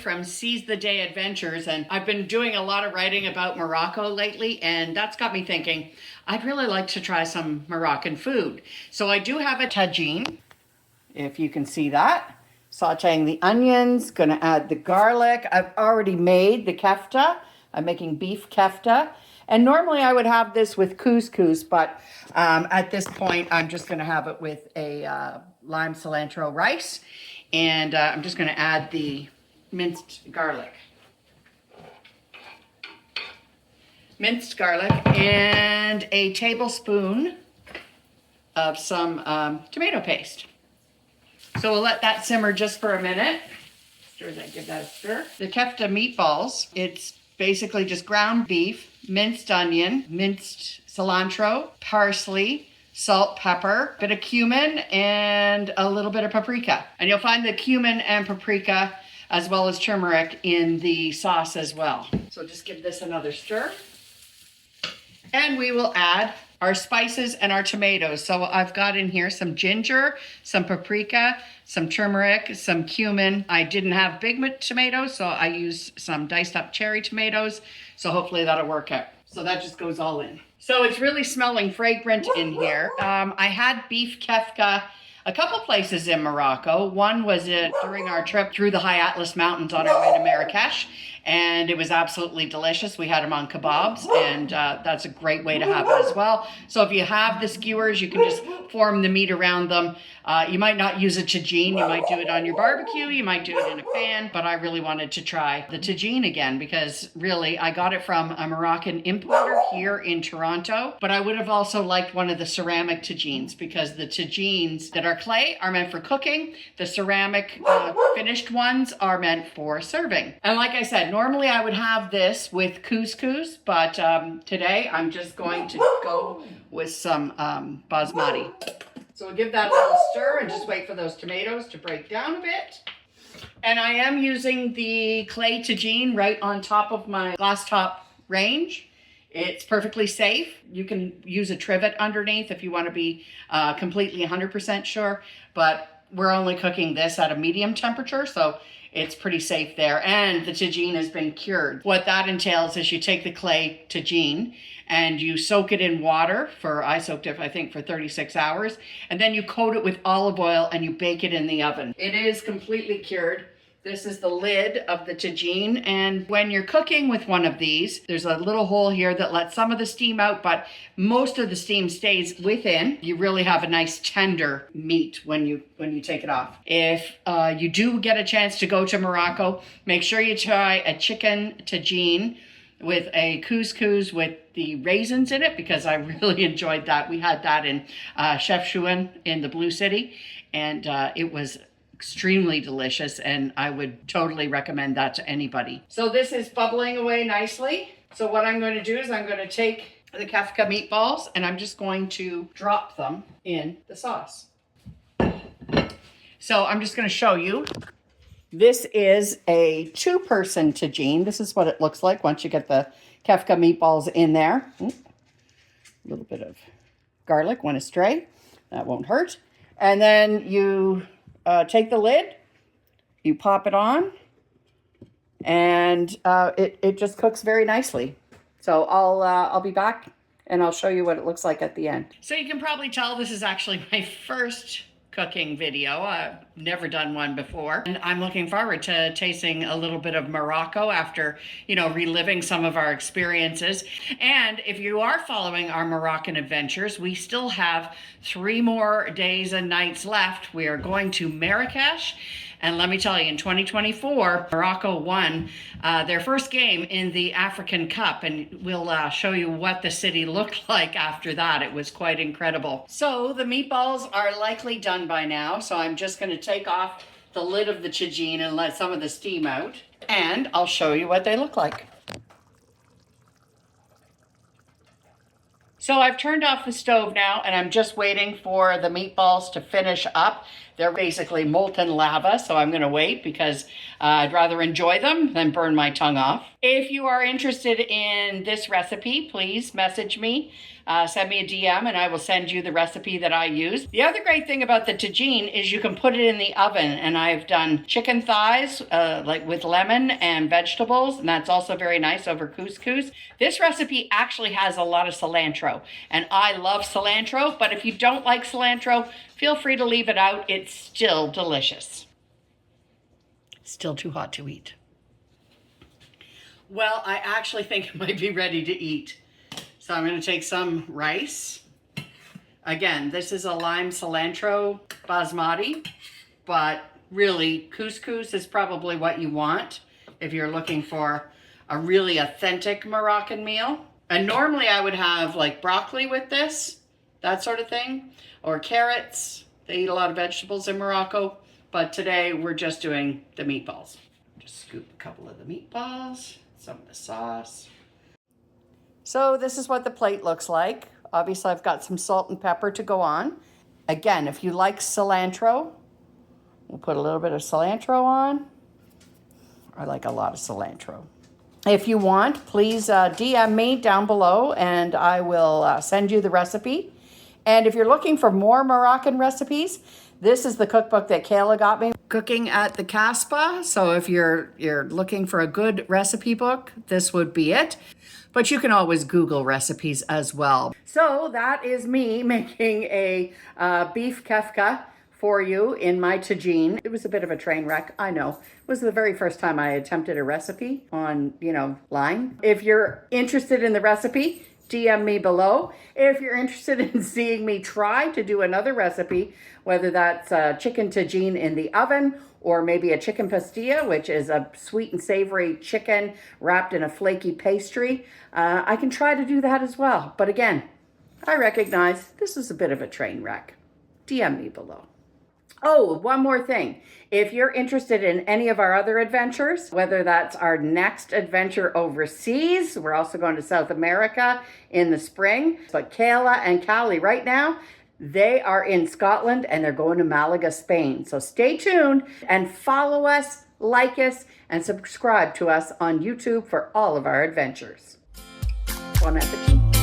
from Seize the Day Adventures, and I've been doing a lot of writing about Morocco lately, and that's got me thinking I'd really like to try some Moroccan food. So I do have a tagine, if you can see that. Sauteing the onions, gonna add the garlic. I've already made the kefta. I'm making beef kefta. And normally I would have this with couscous, but at this point I'm just gonna have it with a lime cilantro rice. And I'm just gonna add the minced garlic. Minced garlic and a tablespoon of some tomato paste. So we'll let that simmer just for a minute. Give that a stir. The kefta meatballs, it's basically just ground beef, minced onion, minced cilantro, parsley, salt, pepper, bit of cumin, and a little bit of paprika. And you'll find the cumin and paprika as well as turmeric in the sauce as well. So just give this another stir. And we will add our spices and our tomatoes. So I've got in here some ginger, some paprika, some turmeric, some cumin. I didn't have big tomatoes, so I used some diced up cherry tomatoes. So hopefully that'll work out. So that just goes all in. So it's really smelling fragrant in here. I had beef kefta a couple places in Morocco. One was during our trip through the High Atlas Mountains on our way to Marrakesh, and it was absolutely delicious. We had them on kebabs, and that's a great way to have it as well. So if you have the skewers, you can just form the meat around them. You might not use a tagine. You might do it on your barbecue. You might do it in a pan, but I really wanted to try the tagine again because really I got it from a Moroccan importer here in Toronto, but I would have also liked one of the ceramic tagines because the tagines that are clay are meant for cooking. The ceramic finished ones are meant for serving. And like I said, normally I would have this with couscous, but today I'm just going to go with some basmati. So we'll give that a little stir and just wait for those tomatoes to break down a bit. And I am using the clay tagine right on top of my glass top range. It's perfectly safe. You can use a trivet underneath if you want to be completely 100% sure, but we're only cooking this at a medium temperature, so it's pretty safe there. And the tagine has been cured. What that entails is you take the clay tagine and you soak it in water I soaked it, I think, for 36 hours. And then you coat it with olive oil and you bake it in the oven. It is completely cured. This is the lid of the tagine. And when you're cooking with one of these, there's a little hole here that lets some of the steam out, but most of the steam stays within. You really have a nice tender meat when you take it off. If you do get a chance to go to Morocco, make sure you try a chicken tagine with a couscous with the raisins in it because I really enjoyed that. We had that in Chef Chouin in the Blue City, and it was extremely delicious, and I would totally recommend that to anybody. So this is bubbling away nicely. So what I'm going to do is I'm going to take the kefta meatballs and I'm just going to drop them in the sauce. So I'm just going to show you. This is a 2-person tagine. This is what it looks like once you get the kefta meatballs in there. A little bit of garlic went astray. That won't hurt. And then you take the lid, you pop it on, and it just cooks very nicely. So I'll be back and I'll show you what it looks like at the end. So you can probably tell this is actually my first cooking video. I've never done one before, and I'm looking forward to tasting a little bit of Morocco after, reliving some of our experiences. And if you are following our Moroccan adventures, we still have 3 more days and nights left. We are going to Marrakesh. And let me tell you, in 2024, Morocco won their first game in the African Cup, and we'll show you what the city looked like after that. It was quite incredible. So the meatballs are likely done by now, so I'm just going to take off the lid of the tagine and let some of the steam out, and I'll show you what they look like. So I've turned off the stove now, and I'm just waiting for the meatballs to finish up. They're basically molten lava, so I'm going to wait because I'd rather enjoy them than burn my tongue off. If you are interested in this recipe, please message me, send me a DM, and I will send you the recipe that I use. The other great thing about the tagine is you can put it in the oven, and I've done chicken thighs like with lemon and vegetables, and that's also very nice over couscous. This recipe actually has a lot of cilantro, and I love cilantro, but if you don't like cilantro, feel free to leave it out. It's still delicious. Still too hot to eat. Well, I actually think it might be ready to eat. So I'm going to take some rice. Again, this is a lime cilantro basmati, but really couscous is probably what you want if you're looking for a really authentic Moroccan meal. And normally I would have like broccoli with this, that sort of thing, or carrots. They eat a lot of vegetables in Morocco, but today we're just doing the meatballs. Just scoop a couple of the meatballs. Some of the sauce. So this is what the plate looks like. Obviously I've got some salt and pepper to go on. Again, if you like cilantro, we'll put a little bit of cilantro on. I like a lot of cilantro. If you want, please DM me down below and I will send you the recipe. And if you're looking for more Moroccan recipes, this is the cookbook that Cayla got me, Cooking at the Casbah. So if you're looking for a good recipe book, this would be it. But you can always Google recipes as well. So that is me making a beef kefta for you in my tagine. It was a bit of a train wreck, I know. It was the very first time I attempted a recipe on, line. If you're interested in the recipe, DM me below. If you're interested in seeing me try to do another recipe, whether that's chicken tagine in the oven or maybe a chicken pastilla, which is a sweet and savory chicken wrapped in a flaky pastry, I can try to do that as well. But again, I recognize this is a bit of a train wreck. DM me below. Oh, one more thing. If you're interested in any of our other adventures, whether that's our next adventure overseas, we're also going to South America in the spring. But Cayla and Cayla right now, they are in Scotland and they're going to Malaga, Spain. So stay tuned and follow us, like us, and subscribe to us on YouTube for all of our adventures. Bon appetit.